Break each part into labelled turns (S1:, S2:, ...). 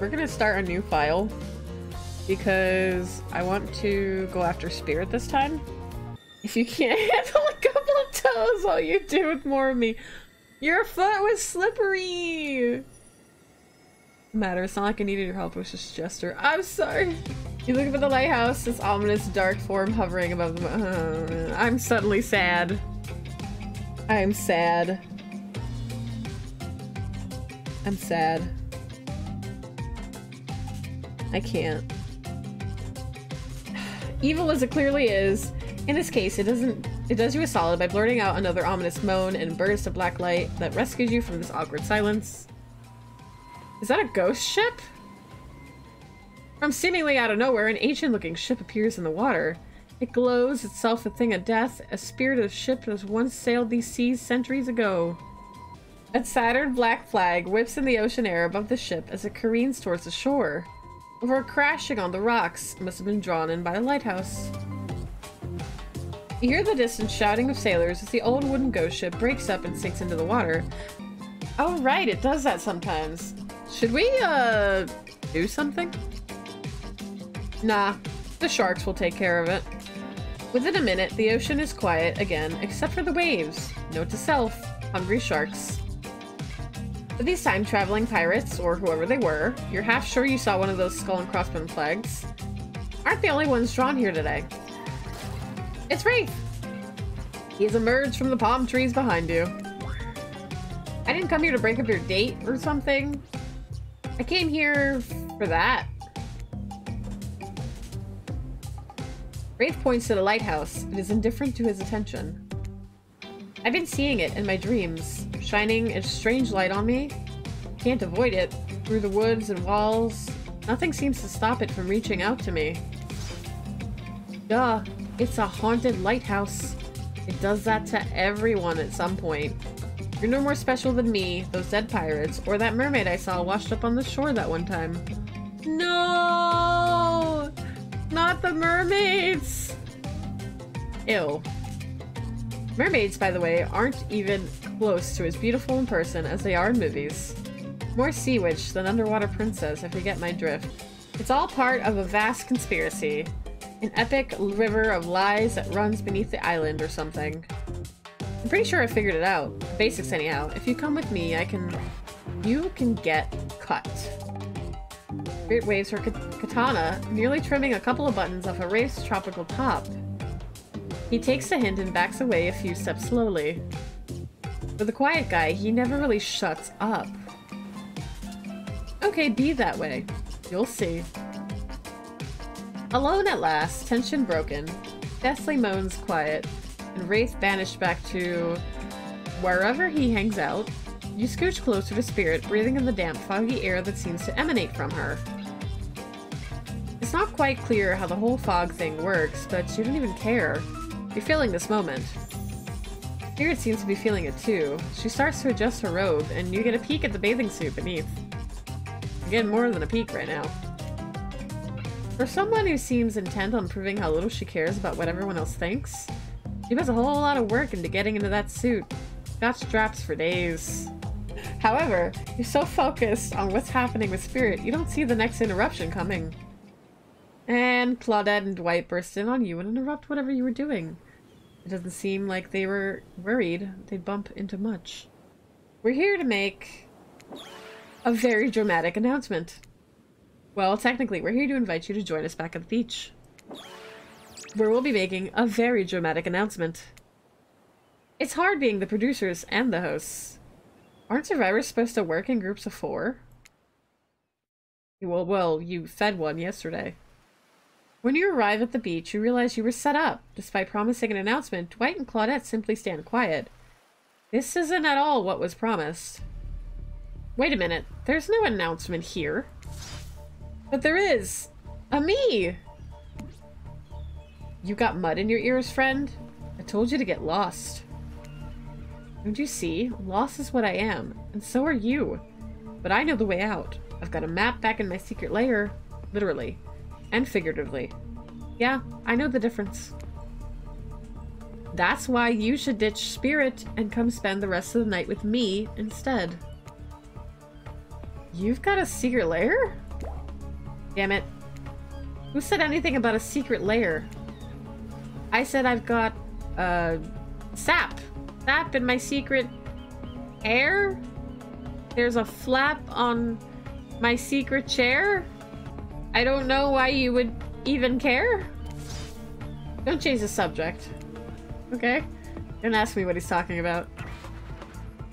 S1: We're gonna start a new file because I want to go after Spirit this time. If you can't handle a couple of toes, all you do with more of me. Your foot was slippery! Matter, it's not like I needed your help, it was just a gesture. I'm sorry. You look up at the lighthouse, this ominous dark form hovering above the I'm suddenly sad. I'm sad. I'm sad. I can't. Evil as it clearly is, in this case, it does you a solid by blurting out another ominous moan and burst of black light that rescues you from this awkward silence. Is that a ghost ship? From seemingly out of nowhere, an ancient-looking ship appears in the water. It glows, itself a thing of death, a spirited ship that once sailed these seas centuries ago. A tattered black flag whips in the ocean air above the ship as it careens towards the shore. Before crashing on the rocks, it must have been drawn in by the lighthouse. You hear the distant shouting of sailors as the old wooden ghost ship breaks up and sinks into the water. Oh right, it does that sometimes. Should we, do something? Nah, the sharks will take care of it. Within a minute, the ocean is quiet again, except for the waves. Note to self, hungry sharks. But these time-traveling pirates, or whoever they were, you're half sure you saw one of those skull and crossbones flags, aren't the only ones drawn here today. It's Wraith! He's emerged from the palm trees behind you. I didn't come here to break up your date or something. I came here for that. Wraith points to the lighthouse. It is indifferent to his attention. I've been seeing it in my dreams, shining a strange light on me. Can't avoid it. Through the woods and walls, nothing seems to stop it from reaching out to me. Duh, it's a haunted lighthouse. It does that to everyone at some point. You're no more special than me, those dead pirates, or that mermaid I saw washed up on the shore that one time. No! Not the mermaids! Ew. Mermaids, by the way, aren't even close to as beautiful in person as they are in movies. More sea witch than underwater princess, if you get my drift. It's all part of a vast conspiracy. An epic river of lies that runs beneath the island or something. I'm pretty sure I figured it out. Basics anyhow. If you come with me, you can get cut. Spirit waves her katana, nearly trimming a couple of buttons off a Wraith's tropical top. He takes the hint and backs away a few steps slowly. For the quiet guy, he never really shuts up. Okay, be that way. You'll see. Alone at last, tension broken, deathly moans quiet, and Wraith banished back to wherever he hangs out, you scooch closer to Spirit, breathing in the damp, foggy air that seems to emanate from her. It's not quite clear how the whole fog thing works, but you don't even care. You're feeling this moment. Spirit seems to be feeling it too. She starts to adjust her robe, and you get a peek at the bathing suit beneath. You're getting more than a peek right now. For someone who seems intent on proving how little she cares about what everyone else thinks, she puts a whole lot of work into getting into that suit. Got straps for days. However, you're so focused on what's happening with Spirit, you don't see the next interruption coming. And Claudette and Dwight burst in on you and interrupt whatever you were doing. It doesn't seem like they were worried they'd bump into much. We're here to make a very dramatic announcement. Well, technically, we're here to invite you to join us back at the beach, where we'll be making a very dramatic announcement. It's hard being the producers and the hosts. Aren't survivors supposed to work in groups of 4? Well, you fed one yesterday. When you arrive at the beach, you realize you were set up. Despite promising an announcement, Dwight and Claudette simply stand quiet. This isn't at all what was promised. Wait a minute, there's no announcement here. But there is! A me! You got mud in your ears, friend? I told you to get lost. Don't you see? Lost is what I am, and so are you. But I know the way out. I've got a map back in my secret lair. Literally. And figuratively. Yeah, I know the difference. That's why you should ditch Spirit and come spend the rest of the night with me instead. You've got a secret lair? Damn it. Who said anything about a secret lair? I said I've got, sap. Sap in my secret hair? There's a flap on my secret chair? I don't know why you would even care. Don't change the subject. Okay? Don't ask me what he's talking about.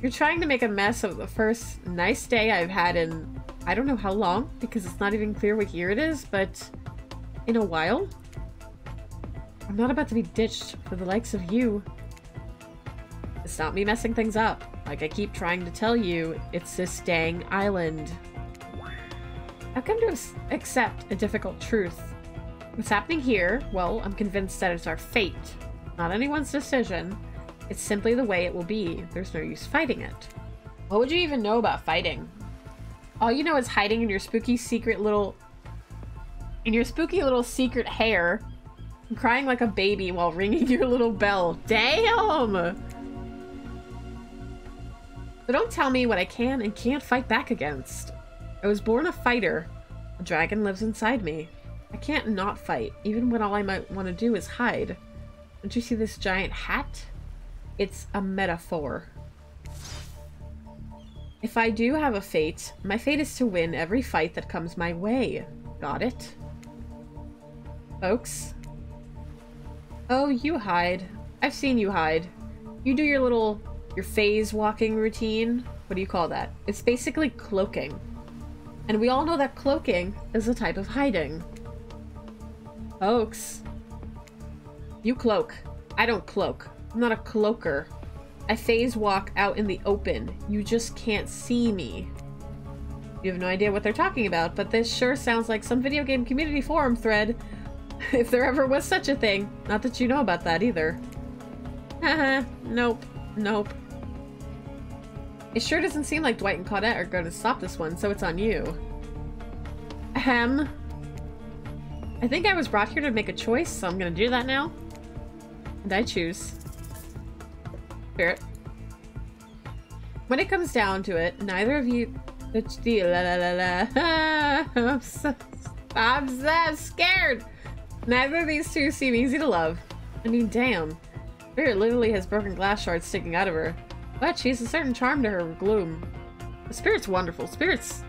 S1: You're trying to make a mess of the first nice day I've had in I don't know how long, because it's not even clear what year it is, but in a while? I'm not about to be ditched for the likes of you. It's not me messing things up. Like I keep trying to tell you, it's this dang island. I've come to accept a difficult truth. What's happening here, well, I'm convinced that it's our fate. Not anyone's decision. It's simply the way it will be. There's no use fighting it. What would you even know about fighting? All you know is hiding in your spooky secret little... in your spooky little secret hair. And crying like a baby while ringing your little bell. Damn! But don't tell me what I can and can't fight back against. I was born a fighter. A dragon lives inside me. I can't not fight, even when all I might want to do is hide. Don't you see this giant hat? It's a metaphor. If I do have a fate, my fate is to win every fight that comes my way. Got it? Folks? Oh, you hide. I've seen you hide. You do your phase walking routine. What do you call that? It's basically cloaking. And we all know that cloaking is a type of hiding. Folks. You cloak. I don't cloak. I'm not a cloaker. I phase walk out in the open. You just can't see me. You have no idea what they're talking about, but this sure sounds like some video game community forum thread. If there ever was such a thing. Not that you know about that either. Haha, nope. Nope. It sure doesn't seem like Dwight and Claudette are going to stop this one, so it's on you. Ahem. I think I was brought here to make a choice, so I'm going to do that now. And I choose Spirit. When it comes down to it, neither of you... I'm so scared! Neither of these two seem easy to love. I mean, damn. Spirit literally has broken glass shards sticking out of her. But she has a certain charm to her gloom. The Spirit's wonderful. Spirit's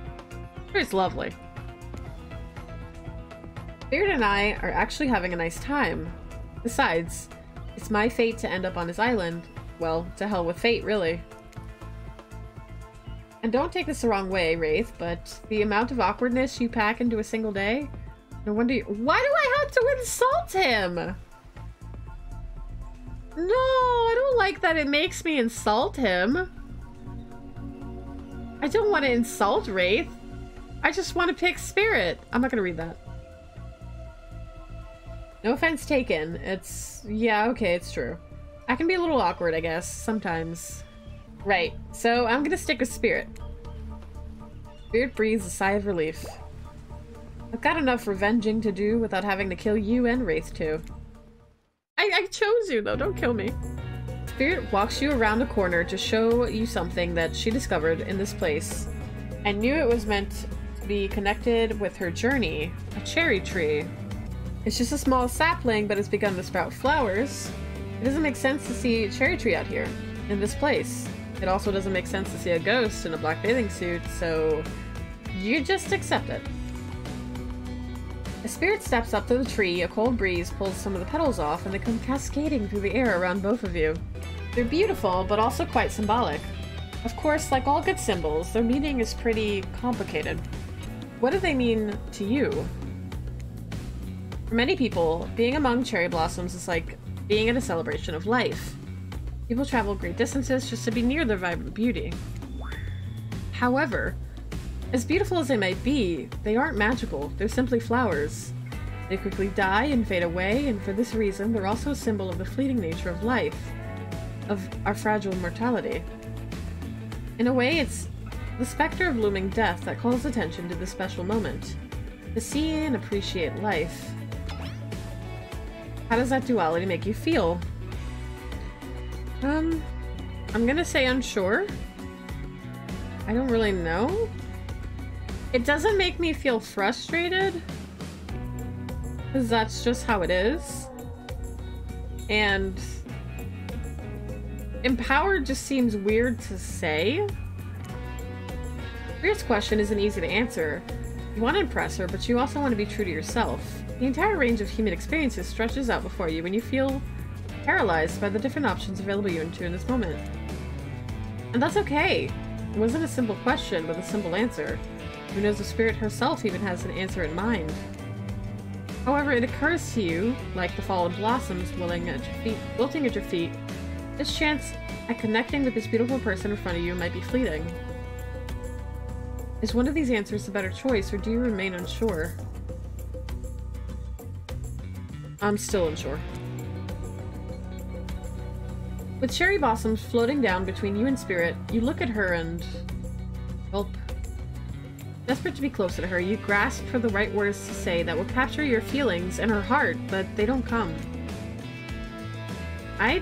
S1: lovely. Spirit and I are actually having a nice time. Besides, it's my fate to end up on his island. Well, to hell with fate, really. And don't take this the wrong way, Wraith, but the amount of awkwardness you pack into a single day... No wonder you... Why do I have to insult him? No, I don't like that it makes me insult him. I don't want to insult Wraith. I just want to pick Spirit. I'm not going to read that. No offense taken. It's... Yeah, okay, it's true. I can be a little awkward, I guess, sometimes. Right, so I'm gonna stick with Spirit. Spirit breathes a sigh of relief. I've got enough revenging to do without having to kill you and Wraith too. I chose you though, don't kill me. Spirit walks you around a corner to show you something that she discovered in this place and knew it was meant to be connected with her journey, a cherry tree. It's just a small sapling, but it's begun to sprout flowers. It doesn't make sense to see a cherry tree out here, in this place. It also doesn't make sense to see a ghost in a black bathing suit, so you just accept it. As Spirit steps up to the tree, a cold breeze pulls some of the petals off and they come cascading through the air around both of you. They're beautiful, but also quite symbolic. Of course, like all good symbols, their meaning is pretty complicated. What do they mean to you? For many people, being among cherry blossoms is like being at a celebration of life. People travel great distances just to be near their vibrant beauty. However, as beautiful as they might be, they aren't magical. They're simply flowers. They quickly die and fade away, and for this reason, they're also a symbol of the fleeting nature of life, of our fragile mortality. In a way, it's the specter of looming death that calls attention to this special moment. To see and appreciate life. How does that duality make you feel? I'm gonna say unsure. I don't really know. It doesn't make me feel frustrated, because that's just how it is. And empowered just seems weird to say. Spirit's question isn't easy to answer. You want to impress her, but you also want to be true to yourself. The entire range of human experiences stretches out before you when you feel paralyzed by the different options available to you in this moment. And that's okay. It wasn't a simple question with a simple answer. Who knows if Spirit herself even has an answer in mind. However, it occurs to you, like the fallen blossoms wilting at your feet, this chance at connecting with this beautiful person in front of you might be fleeting. Is one of these answers the better choice, or do you remain unsure? I'm still unsure. With cherry blossoms floating down between you and Spirit, you look at her and... gulp. Desperate to be closer to her, you grasp for the right words to say that will capture your feelings and her heart, but they don't come. I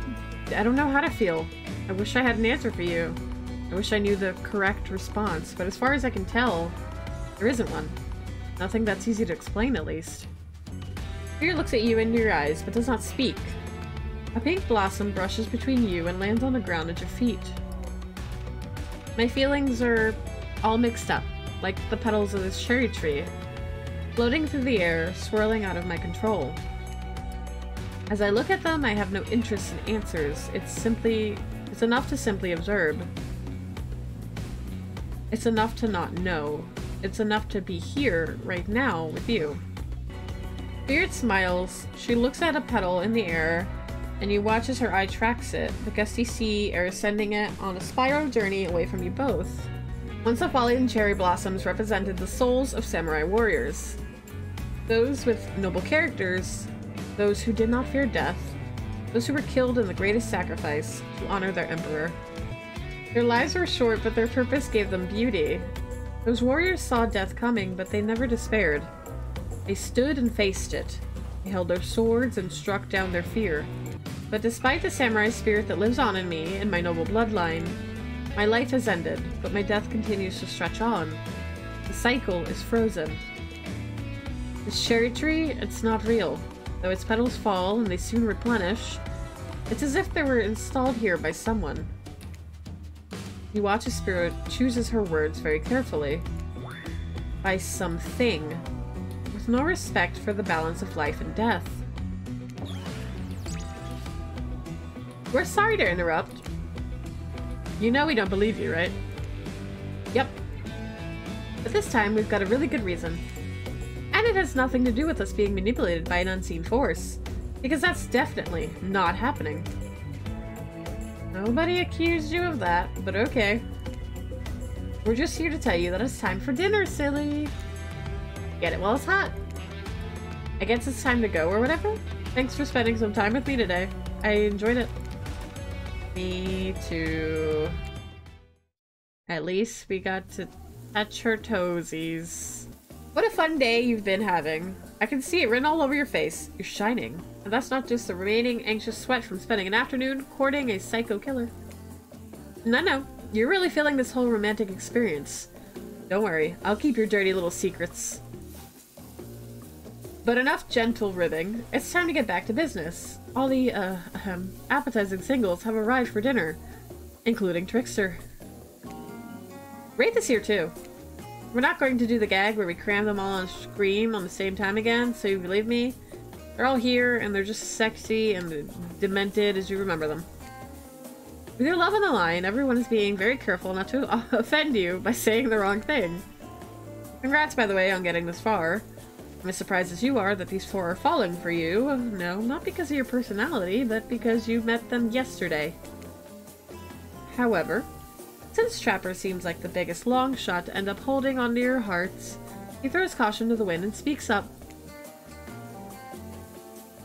S1: don't know how to feel. I wish I had an answer for you. I wish I knew the correct response, but as far as I can tell, there isn't one. Nothing that's easy to explain, at least. Spirit looks at you into your eyes, but does not speak. A pink blossom brushes between you and lands on the ground at your feet. My feelings are all mixed up, like the petals of this cherry tree, floating through the air, swirling out of my control. As I look at them, I have no interest in answers. It's enough to simply observe. It's enough to not know. It's enough to be here, right now, with you. Spirit smiles. She looks at a petal in the air, and you watch as her eye tracks it, the gusty sea air sending it on a spiral journey away from you both. Once the fallen cherry blossoms represented the souls of samurai warriors. Those with noble characters, those who did not fear death, those who were killed in the greatest sacrifice to honor their emperor. Their lives were short, but their purpose gave them beauty. Those warriors saw death coming, but they never despaired. They stood and faced it. They held their swords and struck down their fear. But despite the samurai spirit that lives on in me and my noble bloodline, my life has ended, but my death continues to stretch on. The cycle is frozen. This cherry tree, it's not real. Though its petals fall and they soon replenish, it's as if they were installed here by someone. You watch as Spirit chooses her words very carefully. By something, with no respect for the balance of life and death. We're sorry to interrupt. You know we don't believe you, right? Yep. But this time we've got a really good reason. And it has nothing to do with us being manipulated by an unseen force. Because that's definitely not happening. Nobody accused you of that, but okay. We're just here to tell you that it's time for dinner, silly. Get it while it's hot. I guess it's time to go or whatever. Thanks for spending some time with me today. I enjoyed it. Me too. At least we got to touch her toesies. What a fun day you've been having. I can see it written all over your face. You're shining. And that's not just the remaining anxious sweat from spending an afternoon courting a psycho killer. No, you're really feeling this whole romantic experience. Don't worry, I'll keep your dirty little secrets. But enough gentle ribbing. It's time to get back to business. All the, appetizing singles have arrived for dinner, including Trickster. Wraith is here too. We're not going to do the gag where we cram them all on a scream on the same time again, so you believe me? They're all here, and they're just sexy and demented as you remember them. With your love on the line, everyone is being very careful not to offend you by saying the wrong thing. Congrats, by the way, on getting this far. I'm as surprised as you are that these four are falling for you. No, not because of your personality, but because you met them yesterday. However, since Trapper seems like the biggest long shot to end up holding onto your hearts, he throws caution to the wind and speaks up.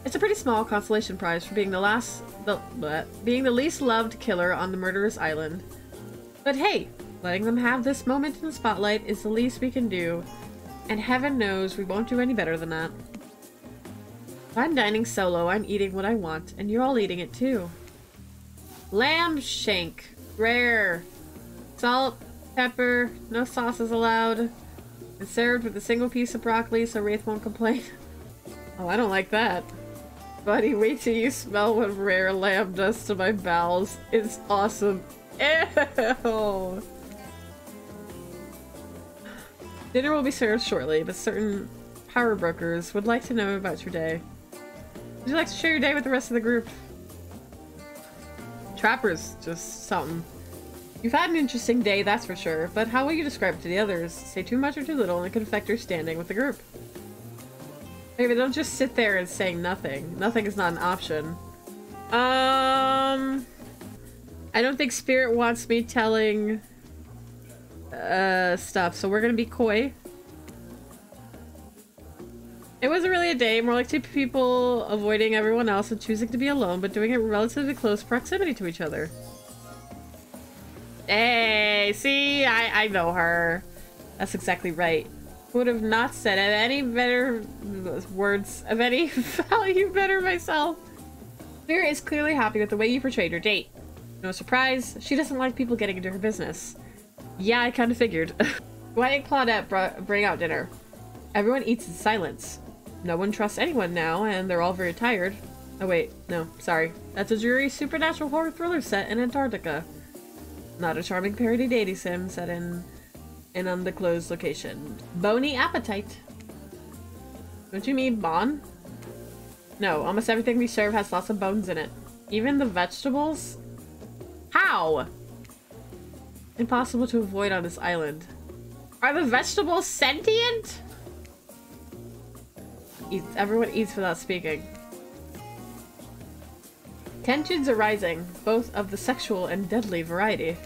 S1: It's a pretty small consolation prize for being being the least loved killer on the murderous island. But hey, letting them have this moment in the spotlight is the least we can do, and heaven knows we won't do any better than that. If I'm dining solo, I'm eating what I want, and you're all eating it too. Lamb shank. Rare. Salt, pepper, no sauces allowed. It's served with a single piece of broccoli so Wraith won't complain. Oh, I don't like that. Buddy, wait till you smell what rare lamb does to my bowels. It's awesome. Ew! Dinner will be served shortly, but certain power brokers would like to know about your day. Would you like to share your day with the rest of the group? Trapper's just something. You've had an interesting day, that's for sure, but how will you describe it to the others? Say too much or too little and it could affect your standing with the group. Okay, but don't just sit there and say nothing. Nothing is not an option. I don't think Spirit wants me telling stuff, so we're gonna be coy. It wasn't really a day, more like two people avoiding everyone else and choosing to be alone, but doing it in relatively close proximity to each other. Hey, see, I know her. That's exactly right. Would have not said any better words of any value better myself. Spirit is clearly happy with the way you portrayed your date. No surprise, she doesn't like people getting into her business. Yeah, I kind of figured. Dwight and Claudette bring out dinner. Everyone eats in silence. No one trusts anyone now, and they're all very tired. Oh wait, no, sorry. That's a dreary supernatural horror thriller set in Antarctica. Not a charming parody dating sim set in an undisclosed location. Bony appetite. Don't you mean bon? No, almost everything we serve has lots of bones in it. Even the vegetables? How? Impossible to avoid on this island. Are the vegetables sentient? Everyone eats without speaking. Tensions are rising, both of the sexual and deadly variety.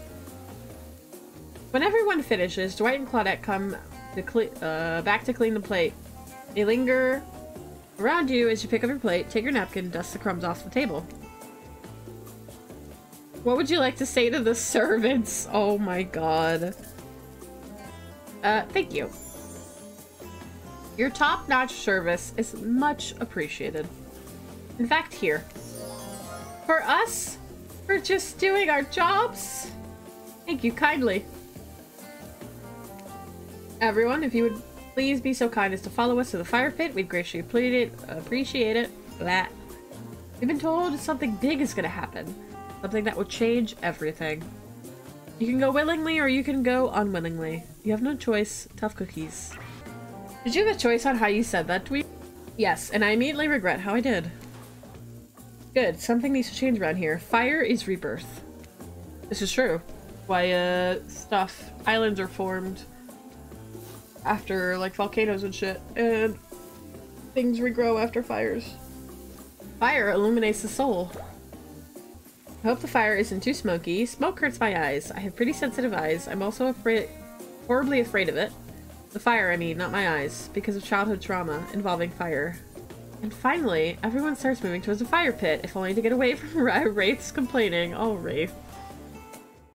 S1: When everyone finishes, Dwight and Claudette come to back to clean the plate. They linger around you as you pick up your plate, take your napkin, and dust the crumbs off the table. What would you like to say to the servants? Oh my god. Thank you. Your top-notch service is much appreciated. In fact, here. For us? For just doing our jobs? Thank you kindly. Everyone, if you would please be so kind as to follow us to the fire pit, we'd greatly appreciate it. Blah. We've been told something big is gonna happen. Something that will change everything. You can go willingly or you can go unwillingly. You have no choice. Tough cookies. Did you have a choice on how you said that tweet? Yes, and I immediately regret how I did. Good. Something needs to change around here. Fire is rebirth. This is true. Why, islands are formed after, like, volcanoes and shit, and things regrow after fires. Fire illuminates the soul. I hope the fire isn't too smoky. Smoke hurts my eyes. I have pretty sensitive eyes. I'm also horribly afraid of it. The fire, I mean, not my eyes, because of childhood trauma involving fire. And finally, everyone starts moving towards the fire pit, if only to get away from Wraith's complaining. Oh, Wraith.